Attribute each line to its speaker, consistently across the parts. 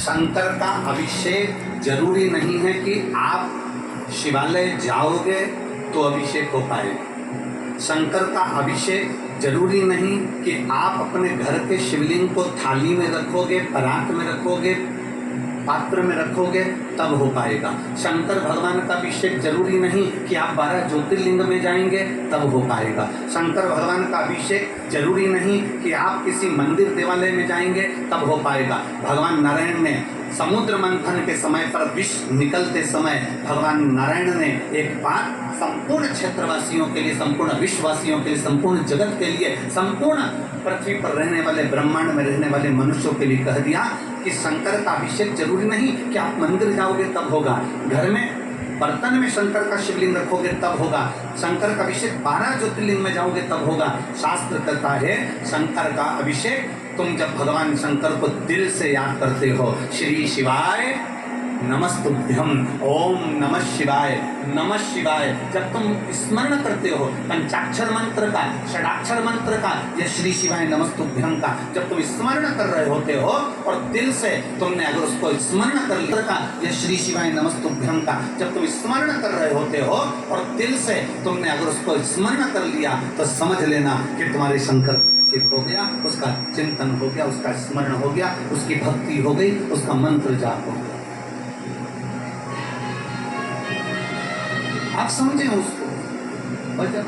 Speaker 1: शंकर का अभिषेक जरूरी नहीं है कि आप शिवालय जाओगे तो अभिषेक हो पाएगा। शंकर का अभिषेक जरूरी नहीं कि आप अपने घर के शिवलिंग को थाली में रखोगे, परात में रखोगे, पात्र में रखोगे तब हो पाएगा। शंकर भगवान का अभिषेक जरूरी नहीं कि आप 12 ज्योतिर्लिंग में जाएंगे तब हो पाएगा। शंकर भगवान का अभिषेक जरूरी नहीं कि आप किसी मंदिर देवालय में जाएंगे तब हो पाएगा। भगवान नारायण ने समुद्र मंथन के समय पर विष निकलते समय भगवान नारायण ने एक बात संपूर्ण क्षेत्रवासियों के लिए, संपूर्ण विश्ववासियों के लिए, संपूर्ण जगत के लिए, संपूर्ण पृथ्वी पर रहने वाले, ब्रह्मांड में रहने वाले मनुष्यों के लिए कह दिया कि शंकर का अभिषेक जरूरी नहीं कि आप मंदिर जाओगे तब होगा, घर में बर्तन में शंकर का शिवलिंग रखोगे तब होगा, शंकर का अभिषेक 12 ज्योतिर्लिंग में जाओगे तब होगा। शास्त्र कहता है शंकर का अभिषेक तुम जब भगवान शंकर को दिल से याद करते हो, श्री शिवाय नमस्तुभ्यम, ओम नमः शिवाय, नमः शिवाय, जब तुम स्मरण करते हो पंचाक्षर मंत्र का, षडाक्षर मंत्र का या श्री शिवाय नमस्तुभ्यम का जब तुम स्मरण कर रहे होते हो और दिल से तुमने अगर उसको स्मरण कर लिया का या श्री शिवाय नमस्तुभ्यम का जब तुम स्मरण कर रहे होते हो और दिल से तुमने अगर उसको स्मरण कर लिया तो समझ लेना कि तुम्हारे शंकर हो गया, उसका चिंतन हो गया, उसका स्मरण हो गया, उसकी भक्ति हो गई, उसका मंत्र जाप हो गया। आप समझे उसको वजह।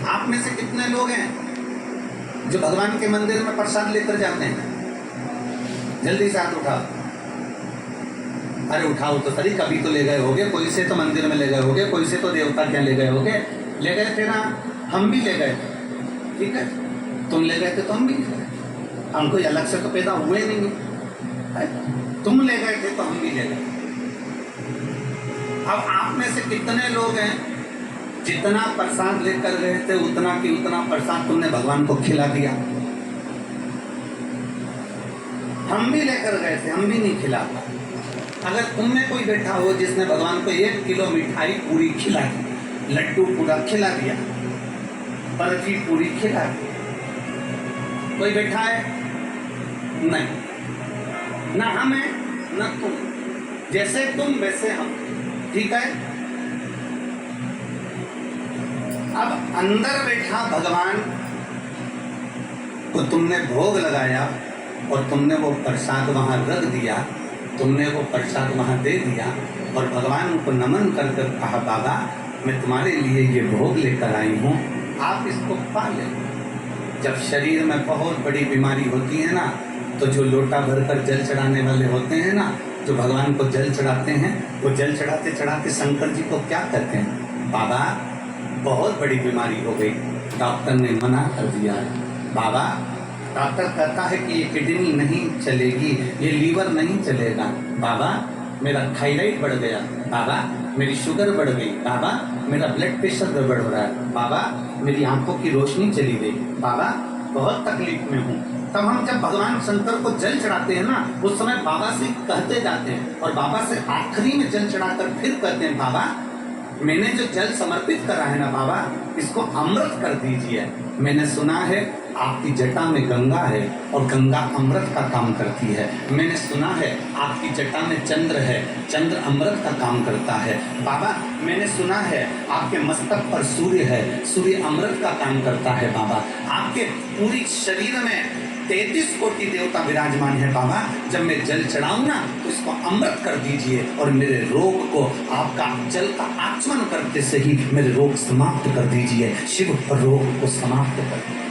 Speaker 1: आप में से कितने लोग हैं जो भगवान के मंदिर में प्रसाद लेकर जाते हैं? जल्दी से हाथ उठाओ। अरे उठाओ तो सही, कभी तो ले गए होगे, कोई से तो मंदिर में ले गए होगे, कोई से तो देवता क्या ले गए होगे, ले गए थे ना, हम भी ले गए, ठीक है, तुम ले गए थे तो हम भी ले गए, हम कोई अलग से तो पैदा हुए नहीं है, तुम ले गए थे तो हम भी ले गए। अब आप में से कितने लोग हैं जितना प्रसाद लेकर गए थे उतना की उतना प्रसाद तुमने भगवान को खिला दिया? हम भी लेकर गए थे, हम भी नहीं खिला पाए। अगर तुम में कोई बैठा हो जिसने भगवान को 1 किलो मिठाई पूरी खिला दी, लड्डू पूरा खिला दिया, बर्फी पूरी खिला दी, कोई बैठा है? नहीं, ना हम है ना तुम, जैसे तुम वैसे हम, ठीक है। अब अंदर बैठा भगवान को तुमने भोग लगाया और तुमने वो प्रसाद वहां रख दिया, तुमने वो प्रसाद वहां दे दिया और भगवान को नमन कर कर कहा बाबा मैं तुम्हारे लिए ये भोग लेकर आई हूँ, आप इसको पा लें। जब शरीर में बहुत बड़ी बीमारी होती है ना, तो जो लोटा भरकर जल चढ़ाने वाले होते हैं ना, जो भगवान को जल चढ़ाते हैं, वो जल चढ़ाते चढ़ाते शंकर जी को क्या कहते हैं? बाबा बहुत बड़ी बीमारी हो गई, डॉक्टर ने मना कर दिया है। बाबा डॉक्टर कहता है कि ये किडनी नहीं चलेगी, ये लीवर नहीं चलेगा, बाबा मेरा थायराइड बढ़ गया, बाबा मेरी शुगर बढ़ गई, बाबा मेरा ब्लड प्रेशर गड़बड़ हो रहा है, बाबा मेरी आंखों की रोशनी चली गई, बाबा बहुत तकलीफ में हूँ। तब हम जब भगवान शंकर को जल चढ़ाते हैं ना, उस समय बाबा से कहते जाते हैं और बाबा से आखिरी में जल चढ़ाकर फिर कहते हैं बाबा मैंने जो जल समर्पित करा है ना बाबा, इसको अमृत कर दीजिए। मैंने सुना है आपकी जटा में गंगा है और गंगा अमृत का काम करती है। मैंने सुना है आपकी जटा में चंद्र है, चंद्र अमृत का काम करता है। बाबा मैंने सुना है आपके मस्तक पर सूर्य है, सूर्य अमृत का काम करता है। बाबा आपके पूरी शरीर में 33 कोटि देवता विराजमान है। बाबा जब मैं जल चढ़ाऊं ना तो इसको अमृत कर दीजिए और मेरे रोग को आपका जल का आचमन करते से ही मेरे रोग समाप्त कर दीजिए। शिव रोग को समाप्त कर दीजिए।